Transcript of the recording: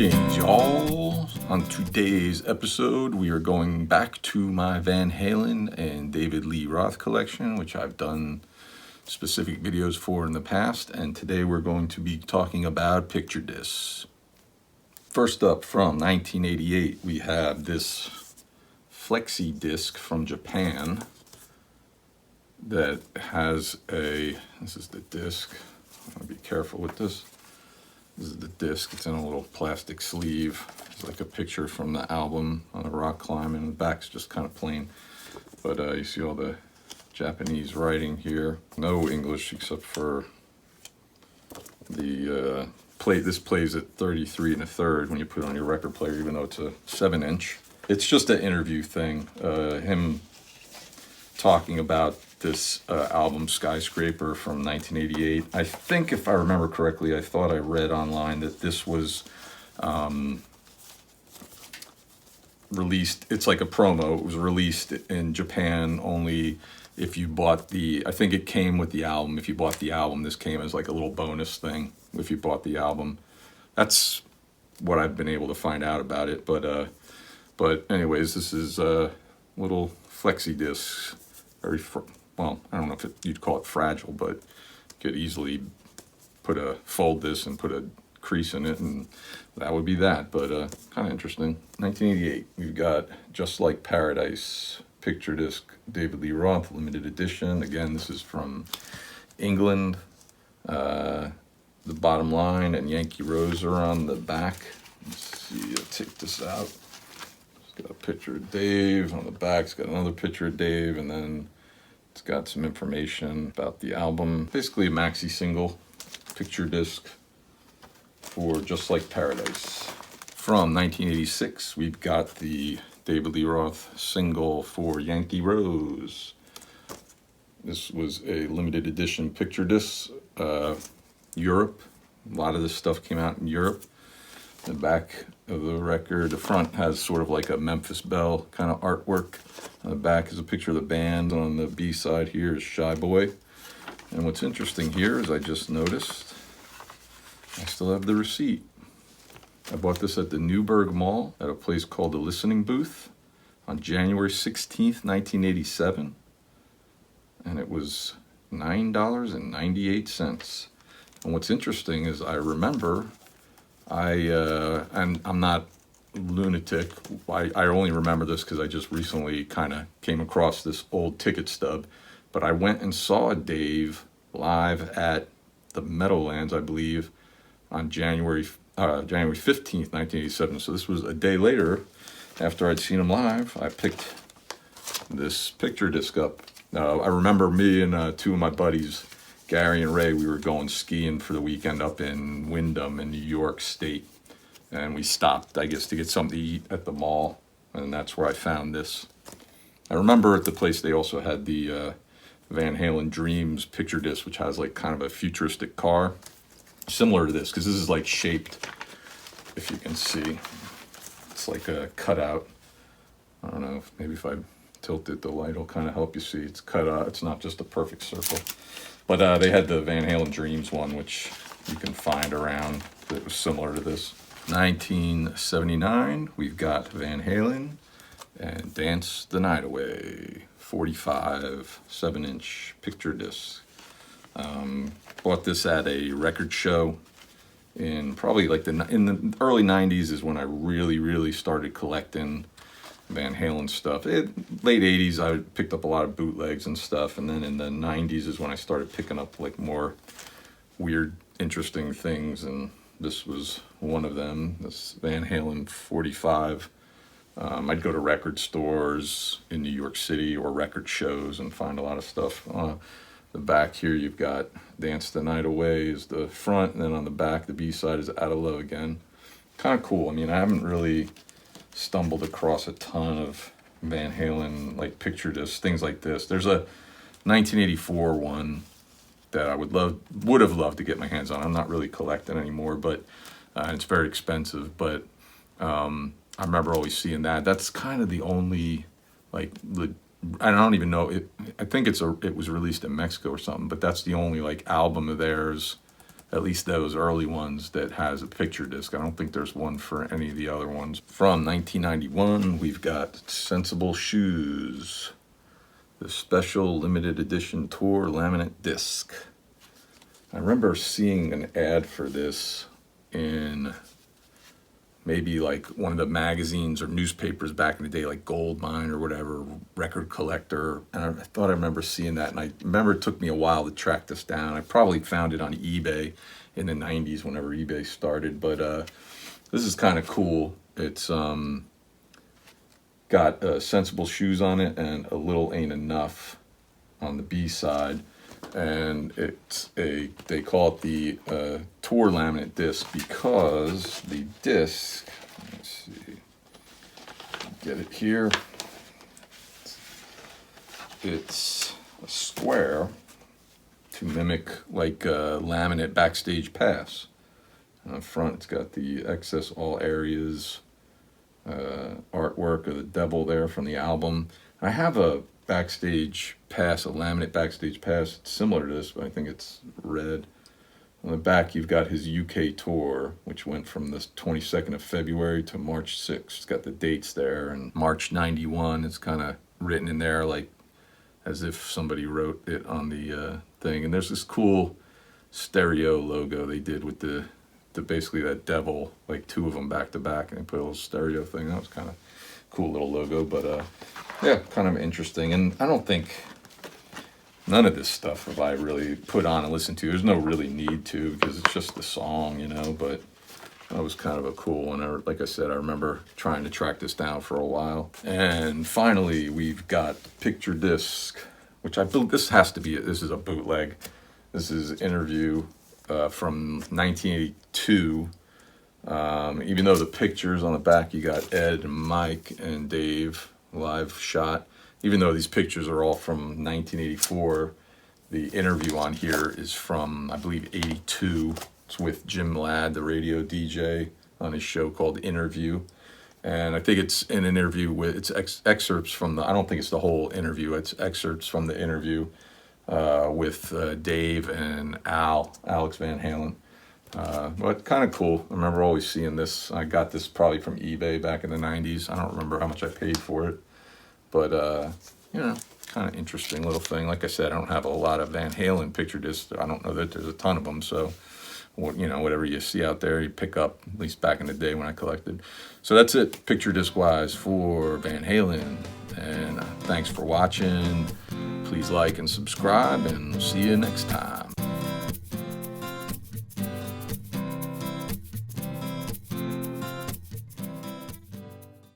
Greetings, y'all. On today's episode, we are going back to my Van Halen and Lee Roth collection, which I've done specific videos for in the past, and today we're going to be talking about picture discs. First up, from 1988, we have this flexi disc from Japan that has this is the disc. I'm going to be careful with this. This is the disc. It's in a little plastic sleeve. It's like a picture from the album on a rock climb, and the back's just kind of plain. But you see all the Japanese writing here. No English except for the play. This plays at 33 1/3 when you put it on your record player, even though it's a 7-inch. It's just an interview thing. Him talking about this album Skyscraper from 1988. I think, if I remember correctly, I thought I read online that this was released. It's like a promo. It was released in Japan only if you bought I think it came with the album. If you bought the album, this came as like a little bonus thing if you bought the album. That's what I've been able to find out about it. But anyways, this is a little flexi disc. Well, I don't know if you'd call it fragile, but you could easily fold this and put a crease in it, and that would be that. But kind of interesting. 1988, we've got Just Like Paradise picture disc, Lee Roth, limited edition. Again, this is from England. The bottom line and Yankee Rose are on the back. Let's see, I'll take this out. It's got a picture of Dave on the back. It's got another picture of Dave, and then it's got some information about the album. Basically a maxi single picture disc for Just Like Paradise. From 1986, we've got the David Lee Roth single for Yankee Rose. This was a limited edition picture disc. Europe. A lot of this stuff came out in Europe. The back of the record, the front has sort of like a Memphis Belle kind of artwork. On the back is a picture of the band. On the B side here is Shy Boy. And what's interesting here is I just noticed I still have the receipt. I bought this at the Newburgh Mall at a place called the Listening Booth on January 16th, 1987. And it was $9.98. And what's interesting is I remember and I'm not lunatic. I only remember this because I just recently kind of came across this old ticket stub. But I went and saw Dave live at the Meadowlands, I believe, on January 15th, 1987. So this was a day later after I'd seen him live. I picked this picture disc up. I remember me and two of my buddies, Gary and Ray, we were going skiing for the weekend up in Windham in New York State. And we stopped, I guess, to get something to eat at the mall. And that's where I found this. I remember at the place they also had the Van Halen Dreams picture disc, which has like kind of a futuristic car. Similar to this, because this is like shaped, if you can see. It's like a cutout. I don't know, maybe if I tilt it, the light will kind of help you see. It's cut out. It's not just a perfect circle. But they had the Van Halen Dreams one, which you can find around, that was similar to this. 1979, we've got Van Halen and Dance the Night Away, 45 7-inch picture disc. Bought this at a record show in probably like in the early 90s is when I really started collecting Van Halen stuff. Late 80s, I picked up a lot of bootlegs and stuff, and then in the 90s is when I started picking up like more weird, interesting things, and this was one of them, this Van Halen 45. I'd go to record stores in New York City or record shows and find a lot of stuff. The back here, you've got Dance the Night Away is the front, and then on the back, the B-side is Out of Love Again. Kind of cool. I mean, I haven't really stumbled across a ton of Van Halen like picture discs, things like this. There's a 1984 one that I would have loved to get my hands on. I'm not really collecting anymore, but it's very expensive. But I remember always seeing that. That's kind of the only like I don't even know. I think it was released in Mexico or something, but that's the only like album of theirs at least those early ones, that has a picture disc. I don't think there's one for any of the other ones. From 1991, we've got Sensible Shoes, the special limited edition tour laminate disc. I remember seeing an ad for this in maybe like one of the magazines or newspapers back in the day, like Gold Mine or whatever, Record Collector. And I thought I remember seeing that. And I remember it took me a while to track this down. I probably found it on eBay in the 90s whenever eBay started. But this is kind of cool. It's got Sensible Shoes on it and A Little Ain't Enough on the B side. And they call it the tour laminate disc because the disc, let's see, get it here, it's a square to mimic like a laminate backstage pass. On the front, it's got the Access All Areas artwork of the devil there from the album. I have a backstage pass, a laminate backstage pass. It's similar to this, but I think it's red. On the back, you've got his UK tour, which went from the 22nd of February to March 6th. It's got the dates there, and March 91, it's kind of written in there like as if somebody wrote it on the thing. And there's this cool stereo logo they did with the basically that devil, like two of them back to back, and they put a little stereo thing. That was kind of cool little logo, but yeah, kind of interesting. And I don't think none of this stuff have I really put on and listened to. There's no really need to because it's just the song, you know, but that was kind of a cool one. Like I said, I remember trying to track this down for a while. And finally, we've got Picture Disc, which I believe this is a bootleg. This is an interview from 1982. Even though the pictures on the back, you got Ed and Mike and Dave live shot. Even though these pictures are all from 1984, the interview on here is from, I believe, 82. It's with Jim Ladd, the radio DJ, on his show called Interview. And I think it's an interview with, it's excerpts from I don't think it's the whole interview, it's excerpts from the interview with Dave and Alex Van Halen. But kind of cool. I remember always seeing this. I got this probably from eBay back in the 90s. I don't remember how much I paid for it. But, you know, kind of interesting little thing. Like I said, I don't have a lot of Van Halen picture discs. I don't know that there's a ton of them. So, you know, whatever you see out there, you pick up, at least back in the day when I collected. So that's it, picture disc-wise, for Van Halen. And thanks for watching. Please like and subscribe, and we'll see you next time.